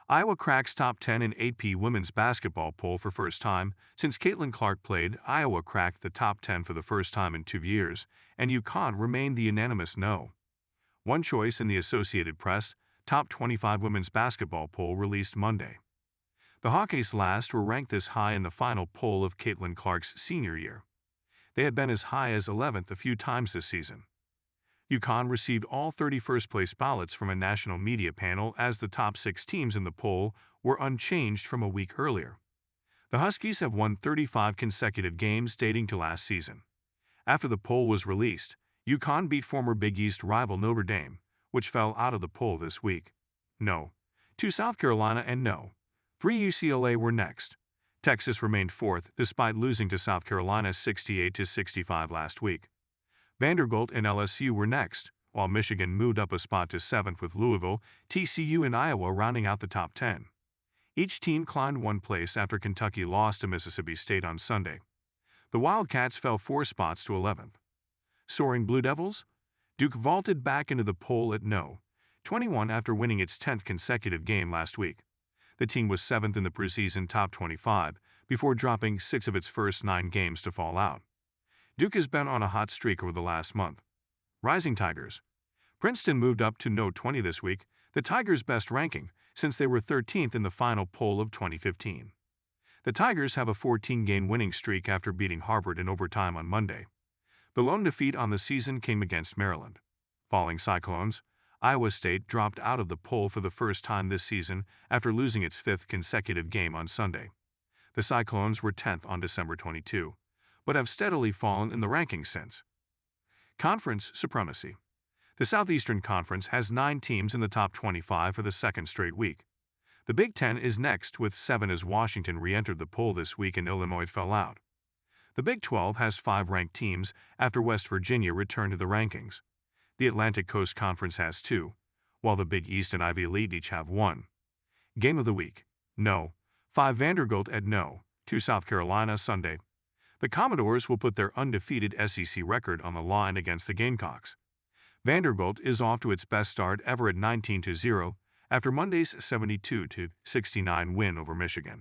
Iowa cracks top 10 in AP women's basketball poll for first time. Since Caitlin Clark played, Iowa cracked the top 10 for the first time in 2 years, and UConn remained the unanimous no. One choice in the Associated Press, top 25 women's basketball poll released Monday. The Hawkeyes last were ranked this high in the final poll of Caitlin Clark's senior year. They had been as high as 11th a few times this season. UConn received all 31st-place ballots from a national media panel as the top 6 teams in the poll were unchanged from a week earlier. The Huskies have won 35 consecutive games dating to last season. After the poll was released, UConn beat former Big East rival Notre Dame, which fell out of the poll this week. No. 2 South Carolina and no. 3 UCLA were next. Texas remained 4th despite losing to South Carolina 68-65 last week. Vanderbilt and LSU were next, while Michigan moved up a spot to 7th with Louisville, TCU and Iowa rounding out the top 10. Each team climbed one place after Kentucky lost to Mississippi State on Sunday. The Wildcats fell 4 spots to 11th. Soaring Blue Devils? Duke vaulted back into the poll at no. 21 after winning its 10th consecutive game last week. The team was 7th in the preseason top 25 before dropping 6 of its first 9 games to fall out. Duke has been on a hot streak over the last month. Rising Tigers. Princeton moved up to no 20 this week, the Tigers' best ranking since they were 13th in the final poll of 2015. The Tigers have a 14-game winning streak after beating Harvard in overtime on Monday. The lone defeat on the season came against Maryland. Falling Cyclones, Iowa State dropped out of the poll for the first time this season after losing its 5th consecutive game on Sunday. The Cyclones were 10th on December 22. But have steadily fallen in the rankings since. Conference supremacy. The Southeastern Conference has 9 teams in the top 25 for the second straight week. The Big Ten is next with 7 as Washington re-entered the poll this week and Illinois fell out. The Big 12 has 5 ranked teams after West Virginia returned to the rankings. The Atlantic Coast Conference has 2, while the Big East and Ivy League each have 1. Game of the week. No. 5 Vanderbilt at no. 2 South Carolina Sunday. The Commodores will put their undefeated SEC record on the line against the Gamecocks. Vanderbilt is off to its best start ever at 19-0 after Monday's 72-69 win over Michigan.